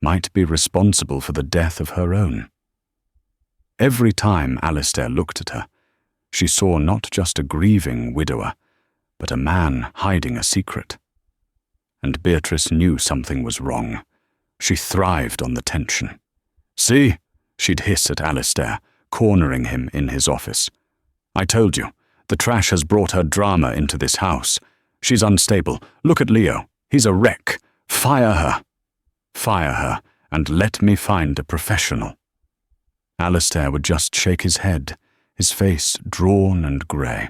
[SPEAKER 1] might be responsible for the death of her own. Every time Alistair looked at her, she saw not just a grieving widower, but a man hiding a secret. And Beatrice knew something was wrong. She thrived on the tension. See, she'd hiss at Alistair, cornering him in his office. I told you, the trash has brought her drama into this house. She's unstable. Look at Leo. He's a wreck. Fire her. Fire her, and let me find a professional. Alistair would just shake his head, his face drawn and grey.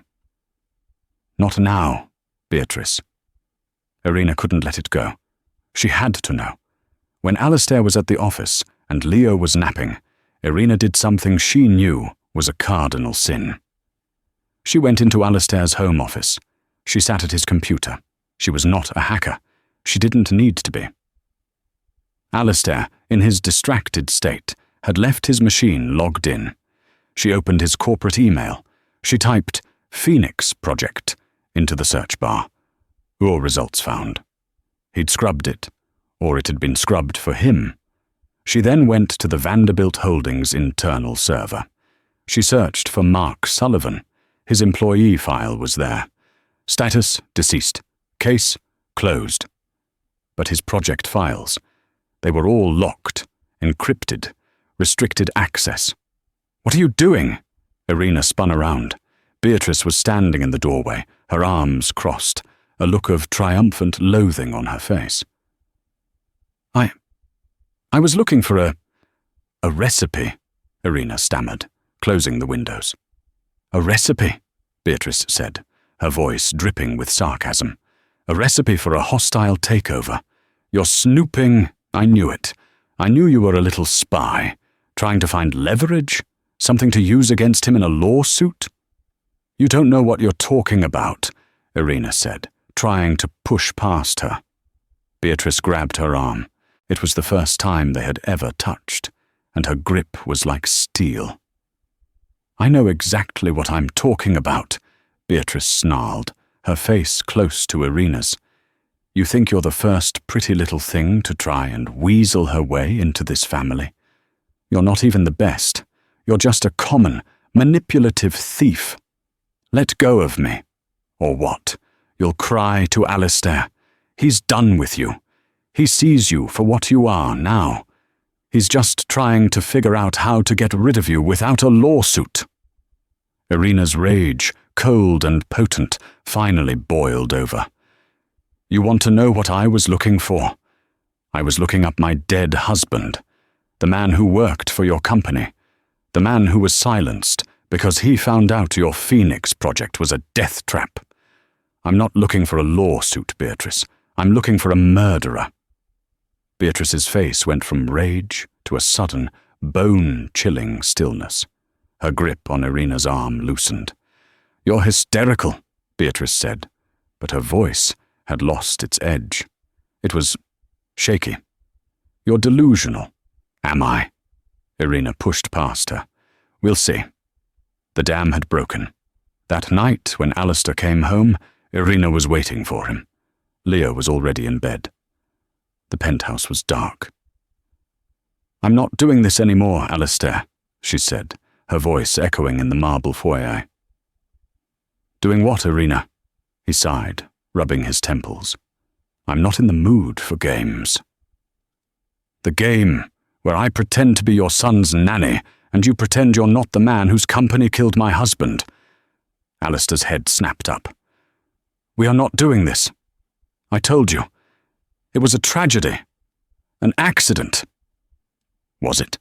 [SPEAKER 1] Not now, Beatrice. Irina couldn't let it go. She had to know. When Alistair was at the office and Leo was napping, Irina did something she knew was a cardinal sin. She went into Alistair's home office. She sat at his computer. She was not a hacker. She didn't need to be. Alistair, in his distracted state, had left his machine logged in. She opened his corporate email. She typed Phoenix Project into the search bar. All results found. He'd scrubbed it, or it had been scrubbed for him. She then went to the Vanderbilt Holdings internal server. She searched for Mark Sullivan. His employee file was there. Status, deceased. Case, closed. But his project files, they were all locked, encrypted, restricted access. What are you doing? Irina spun around. Beatrice was standing in the doorway, her arms crossed, a look of triumphant loathing on her face. I was looking for a recipe, Irina stammered, closing the windows. A recipe, Beatrice said, her voice dripping with sarcasm. A recipe for a hostile takeover. You're snooping. I knew it. I knew you were a little spy, trying to find leverage, something to use against him in a lawsuit. You don't know what you're talking about, Irina said, trying to push past her. Beatrice grabbed her arm. It was the first time they had ever touched, and her grip was like steel. "I know exactly what I'm talking about," Beatrice snarled, her face close to Irina's. "You think you're the first pretty little thing to try and weasel her way into this family? You're not even the best. You're just a common, manipulative thief. Let go of me. Or what? You'll cry to Alistair. He's done with you. He sees you for what you are now. He's just trying to figure out how to get rid of you without a lawsuit." Irina's rage, cold and potent, finally boiled over. "You want to know what I was looking for? I was looking up my dead husband, the man who worked for your company, the man who was silenced because he found out your Phoenix project was a death trap. I'm not looking for a lawsuit, Beatrice. I'm looking for a murderer." Beatrice's face went from rage to a sudden, bone-chilling stillness. Her grip on Irina's arm loosened. "You're hysterical," Beatrice said, but her voice had lost its edge. It was shaky. "You're delusional." "Am I?" Irina pushed past her. "We'll see." The dam had broken. That night, when Alistair came home, Irina was waiting for him. Leah was already in bed. The penthouse was dark. "I'm not doing this anymore, Alistair," she said, her voice echoing in the marble foyer. "Doing what, Irina?" He sighed, rubbing his temples. "I'm not in the mood for games." "The game where I pretend to be your son's nanny and you pretend you're not the man whose company killed my husband." Alistair's head snapped up. "We are not doing this. I told you. It was a tragedy. An accident." "Was it?"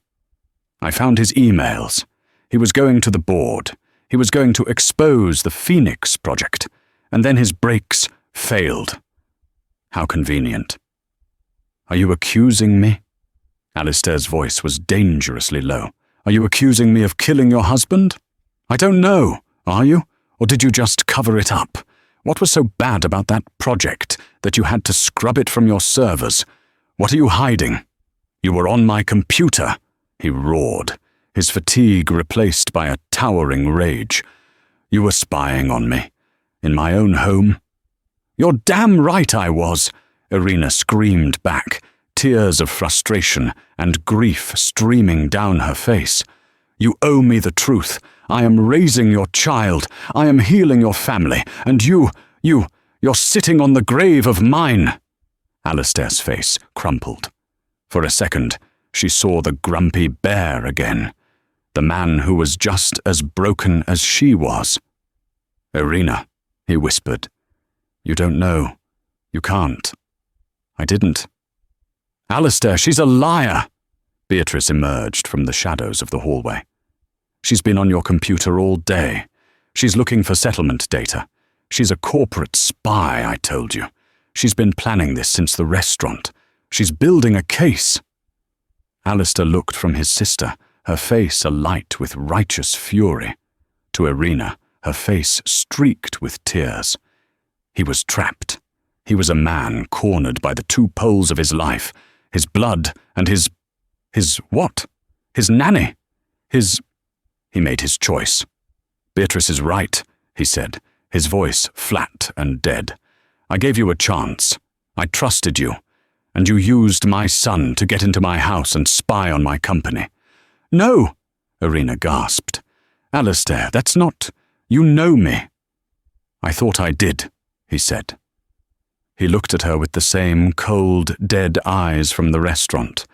[SPEAKER 1] "I found his emails. He was going to the board. He was going to expose the Phoenix project, and then his brakes failed." "How convenient." "Are you accusing me?" Alistair's voice was dangerously low. "Are you accusing me of killing your husband? I don't know, are you? Or did you just cover it up? What was so bad about that project that you had to scrub it from your servers? What are you hiding? You were on my computer," he roared, his fatigue replaced by a towering rage. "You were spying on me. In my own home." "You're damn right I was," Irina screamed back, tears of frustration and grief streaming down her face. "You owe me the truth. I am raising your child. I am healing your family. And you're sitting on the grave of mine." Alistair's face crumpled. For a second, she saw the grumpy bear again, the man who was just as broken as she was. "Irina," he whispered. "You don't know. You can't." "I didn't." "Alistair, she's a liar!" Beatrice emerged from the shadows of the hallway. "She's been on your computer all day. She's looking for settlement data. She's a corporate spy, I told you. She's been planning this since the restaurant. She's building a case." Alistair looked from his sister, her face alight with righteous fury, to Irina, her face streaked with tears. He was trapped. He was a man cornered by the two poles of his life, his blood and his what? His nanny. He made his choice. "Beatrice is right," he said, his voice flat and dead. "I gave you a chance. I trusted you. And you used my son to get into my house and spy on my company." "No," Irina gasped. "Alistair, that's not... You know me." "I thought I did," he said. He looked at her with the same cold, dead eyes from the restaurant,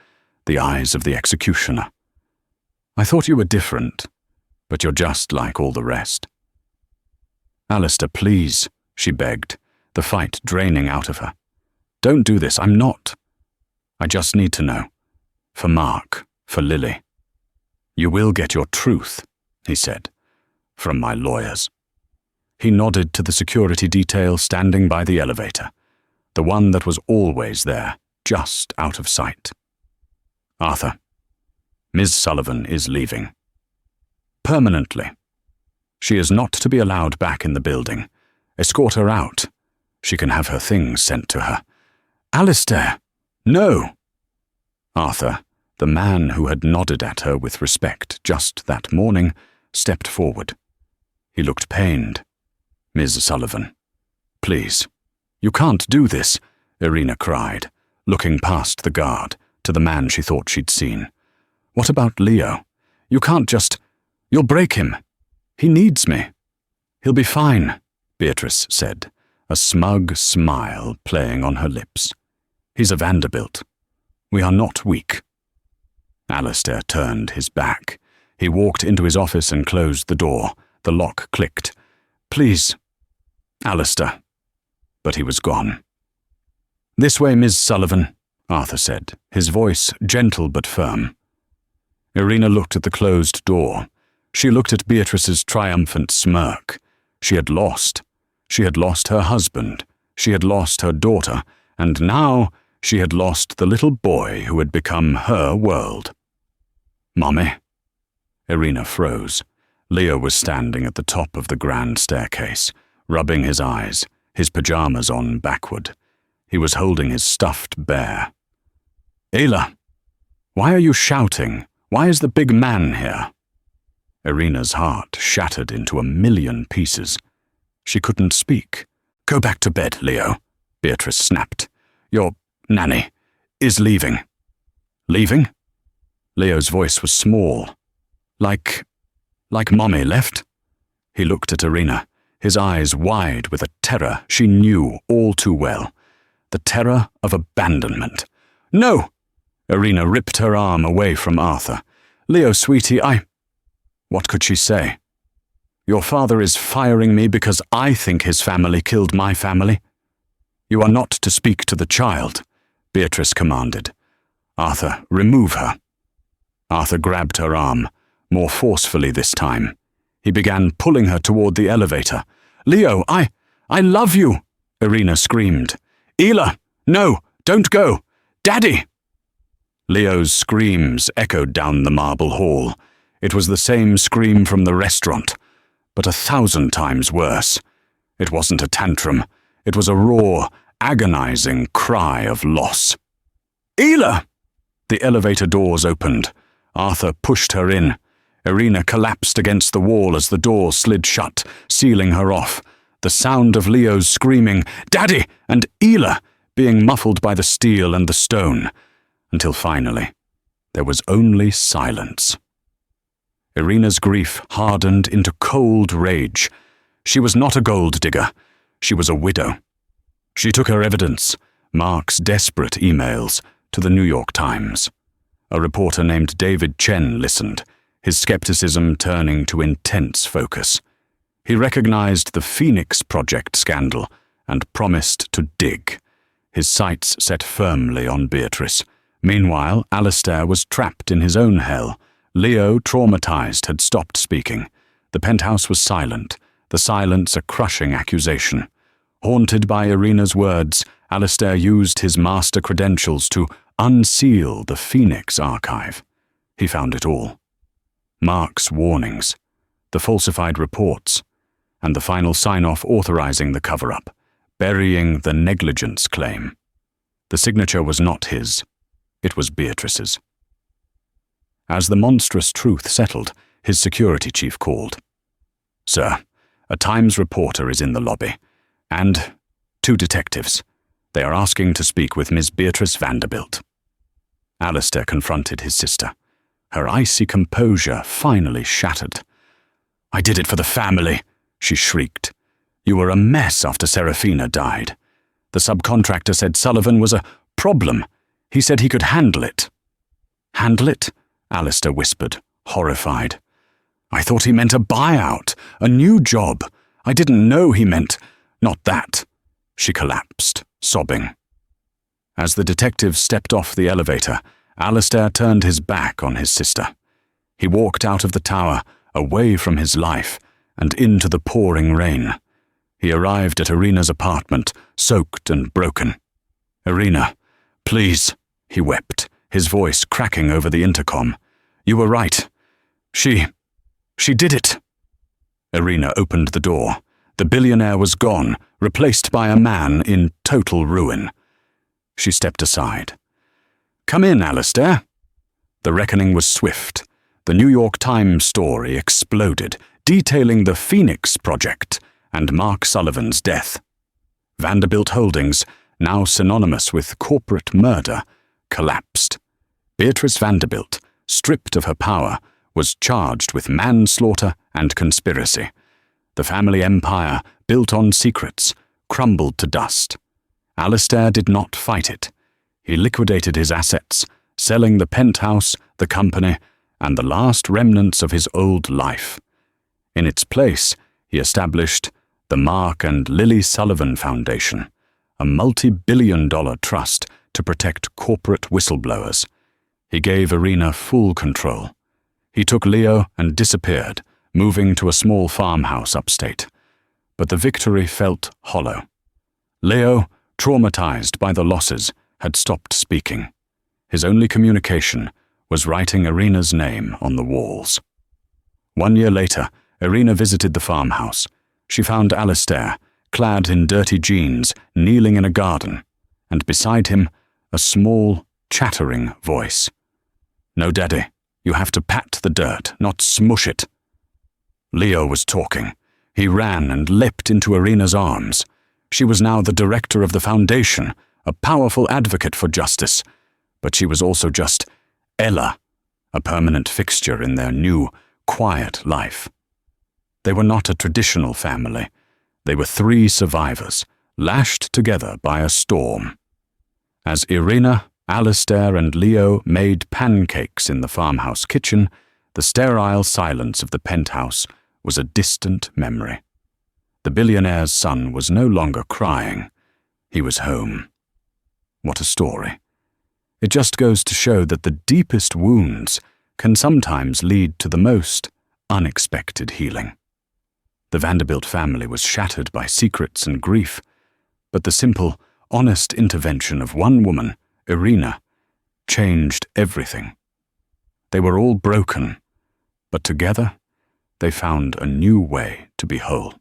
[SPEAKER 1] the eyes of the executioner. "I thought you were different, but you're just like all the rest." "Alistair, please," she begged, the fight draining out of her. "Don't do this, I'm not. I just need to know. For Mark, for Lily." "You will get your truth," he said, "from my lawyers." He nodded to the security detail standing by the elevator, the one that was always there, just out of sight. "Arthur, Ms. Sullivan is leaving. Permanently. She is not to be allowed back in the building. Escort her out. She can have her things sent to her." "Alistair, no!" "Arthur, The man who had nodded at her with respect just that morning stepped forward. He looked pained. "Ms. Sullivan, please, you can't do this," Irina cried, looking past the guard to the man she thought she'd seen. "What about Leo? You can't just... You'll break him. He needs me." "He'll be fine," Beatrice said, a smug smile playing on her lips. "He's a Vanderbilt. We are not weak." Alistair turned his back. He walked into his office and closed the door. The lock clicked. "Please, Alistair." But he was gone. "This way, Ms. Sullivan," Arthur said, his voice gentle but firm. Irina looked at the closed door. She looked at Beatrice's triumphant smirk. She had lost. She had lost her husband. She had lost her daughter. And now she had lost the little boy who had become her world. "Mommy?" Irina froze. Leo was standing at the top of the grand staircase, rubbing his eyes, his pajamas on backward. He was holding his stuffed bear. "Ayla, why are you shouting? Why is the big man here?" Irina's heart shattered into a million pieces. She couldn't speak. "Go back to bed, Leo," Beatrice snapped. "Your nanny is leaving." "Leaving?" Leo's voice was small. Like Mommy left?" He looked at Irina, his eyes wide with a terror she knew all too well. The terror of abandonment. "No!" Irina ripped her arm away from Arthur. "Leo, sweetie, What could she say? "Your father is firing me because I think his family killed my family." "You are not to speak to the child," Beatrice commanded. "Arthur, remove her." Arthur grabbed her arm, more forcefully this time. He began pulling her toward the elevator. "Leo, I love you," Irina screamed. "Ayla, no, don't go. Daddy!" Leo's screams echoed down the marble hall. It was the same scream from the restaurant, but 1,000 times worse. It wasn't a tantrum. It was a raw, agonizing cry of loss. "Ayla!" The elevator doors opened. Arthur pushed her in. Irina collapsed against the wall as the door slid shut, sealing her off. The sound of Leo's screaming, "Daddy!" and "Ayla!" being muffled by the steel and the stone, until finally there was only silence. Irina's grief hardened into cold rage. She was not a gold digger. She was a widow. She took her evidence, Mark's desperate emails, to the New York Times. A reporter named David Chen listened, his skepticism turning to intense focus. He recognized the Phoenix Project scandal and promised to dig, his sights set firmly on Beatrice. Meanwhile, Alistair was trapped in his own hell. Leo, traumatized, had stopped speaking. The penthouse was silent, the silence a crushing accusation. Haunted by Irina's words, Alistair used his master credentials to unseal the Phoenix archive. He found it all. Mark's warnings, the falsified reports, and the final sign-off authorizing the cover-up, burying the negligence claim. The signature was not his. It was Beatrice's. As the monstrous truth settled, his security chief called. "Sir, a Times reporter is in the lobby, and 2 detectives. They are asking to speak with Miss Beatrice Vanderbilt." Alistair confronted his sister. Her icy composure finally shattered. "I did it for the family," she shrieked. "You were a mess after Serafina died. The subcontractor said Sullivan was a problem. He said he could handle it." "Handle it?" Alistair whispered, horrified. "I thought he meant a buyout, a new job. I didn't know he meant... not that." She collapsed, sobbing. As the detective stepped off the elevator, Alistair turned his back on his sister. He walked out of the tower, away from his life, and into the pouring rain. He arrived at Irina's apartment, soaked and broken. "Irina, please," he wept, his voice cracking over the intercom. "You were right. She did it." Irina opened the door. The billionaire was gone, replaced by a man in total ruin. She stepped aside. "Come in, Alistair." The reckoning was swift. The New York Times story exploded, detailing the Phoenix Project and Mark Sullivan's death. Vanderbilt Holdings, now synonymous with corporate murder, collapsed. Beatrice Vanderbilt, stripped of her power, was charged with manslaughter and conspiracy. The family empire, built on secrets, crumbled to dust. Alastair did not fight it. He liquidated his assets, selling the penthouse, the company, and the last remnants of his old life. In its place, he established the Mark and Lily Sullivan Foundation, a multi-billion-dollar trust to protect corporate whistleblowers. He gave Irina full control. He took Leo and disappeared, moving to a small farmhouse upstate. But the victory felt hollow. Leo, traumatized by the losses, had stopped speaking. His only communication was writing Irina's name on the walls. 1 year later, Irina visited the farmhouse. She found Alastair, clad in dirty jeans, kneeling in a garden, and beside him, a small, chattering voice. "No, Daddy, you have to pat the dirt, not smush it." Leo was talking. He ran and leapt into Irina's arms. She was now the director of the foundation, a powerful advocate for justice, but she was also just Ella, a permanent fixture in their new, quiet life. They were not a traditional family. They were 3 survivors, lashed together by a storm. As Irina, Alastair, and Leo made pancakes in the farmhouse kitchen, the sterile silence of the penthouse was a distant memory. The billionaire's son was no longer crying. He was home. What a story. It just goes to show that the deepest wounds can sometimes lead to the most unexpected healing. The Vanderbilt family was shattered by secrets and grief, but the simple, honest intervention of one woman, Irina, changed everything. They were all broken, but together they found a new way to be whole.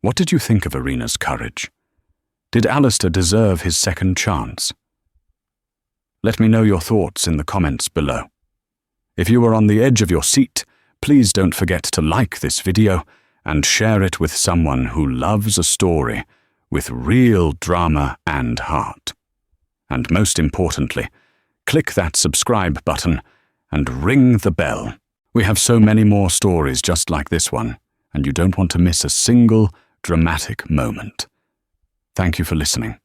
[SPEAKER 1] What did you think of Irina's courage? Did Alastair deserve his second chance? Let me know your thoughts in the comments below. If you are on the edge of your seat, please don't forget to like this video and share it with someone who loves a story with real drama and heart. And most importantly, click that subscribe button and ring the bell. We have so many more stories just like this one, and you don't want to miss a single dramatic moment. Thank you for listening.